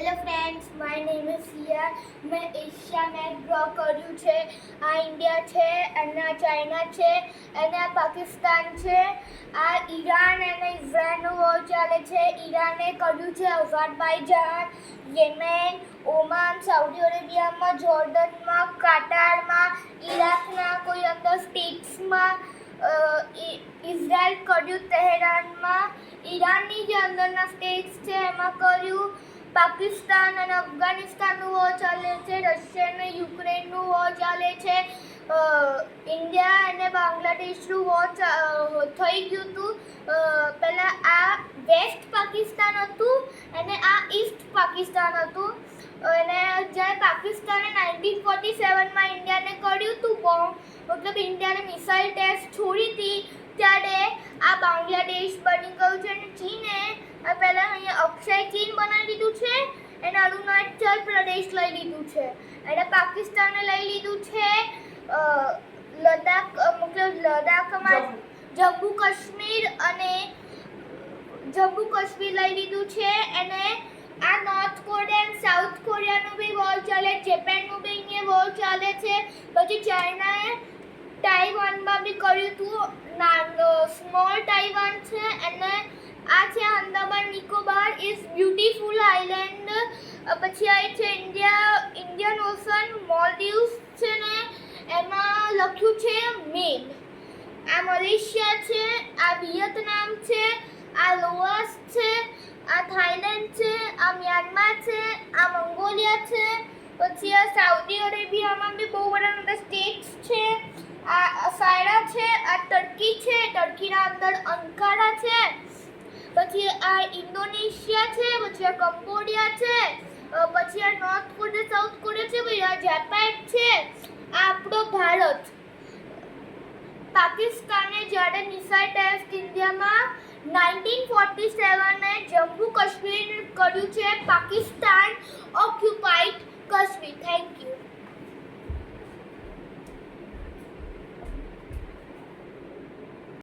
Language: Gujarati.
Hello friends, my name is Siya. મેં એશિયા મેપ ડ્રો કર્યું છે. આ ઇન્ડિયા છે, અને આ ચાઇના છે, અને આ પાકિસ્તાન છે. આ ઈરાન અને ઇઝરાયલનો વોર ચાલે છે. ઈરાને કર્યું છે અઝરબાઈજાન, યેમેન, ઓમાન, સાઉદી અરેબિયામાં, જોર્ડનમાં, કાટારમાં, ઈરાકના કોઈ અંદર સ્ટેટ્સમાં, ઇઝરાયલ કર્યું તહેરાનમાં, ઈરાનની જે અંદરના સ્ટેટ્સ છે એમાં કર્યું. પાકિસ્તાન અને અફઘાનિસ્તાનનું વોર ચાલે છે. રશિયા અને યુક્રેનનું વોર ચાલે છે. ઇન્ડિયા અને બાંગ્લાદેશનું વોર થઈ ગયું હતું. પહેલાં આ વેસ્ટ પાકિસ્તાન હતું અને આ ઈસ્ટ પાકિસ્તાન હતું. અને જ્યારે પાકિસ્તાને 1947માં ઇન્ડિયાને કર્યું હતું બોમ્બ, મતલબ ઇન્ડિયાને મિસાઇલ ટેસ્ટ છોડી હતી, ત્યારે આ બાંગ્લાદેશ બની ગયું છે. અને ચીને પહેલાં અહીંયા અક્ષય ચીન બનાવી દીધું છે, અને અરુણાચલ પ્રદેશ લઈ લીધું છે. એટલે પાકિસ્તાને લઈ લીધું છે લદ્દાખ, મતલબ લદ્દાખમાં જમ્મુ કાશ્મીર લઈ લીધું છે. અને આ નોર્થ કોરિયા અને સાઉથ કોરિયાનું બી વોર ચાલે, જાપાનનું બી અહીંયા વોર ચાલે છે. પછી ચાઇનાએ તાઇવાનમાં બી કર્યું હતું. સ્મોલ તાઇવાન છે, અને આ છે Andaman Nicobar is beautiful island. પછી આ છે ઇન્ડિયન ઓશન, મોલ્દીવ્સ છે ને એમાં લખ્યું છે મેન. આ મલેશિયા છે, આ વિયેતનામ છે, આ લોઅસ છે, આ થાઈલેન્ડ છે, આ મ્યાનમાર છે, આ મંગોલિયા છે. પછી આ સાઉદી અરેબિયામાં બી બહુ બધા સ્ટેટ્સ છે. આ સાયડા છે, આ ટર્કી છે, ટર્કીના અંદર અંકારા છે. પછી આ ઇન્ડોનેશિયા છે, પછી આ કંબોડિયા છે, પછી આ નોર્થ કોરિયા, સાઉથ કોરિયા છે, પછી આ જાપાન છે. આ આપણો ભારત. પાકિસ્તાને જ્યારે મિસાઇલ ટેસ્ટ ઇન્ડિયામાં 1947 જમ્મુ કાશ્મીર કર્યું છે પાકિસ્તાન ઓક્યુપાઈડ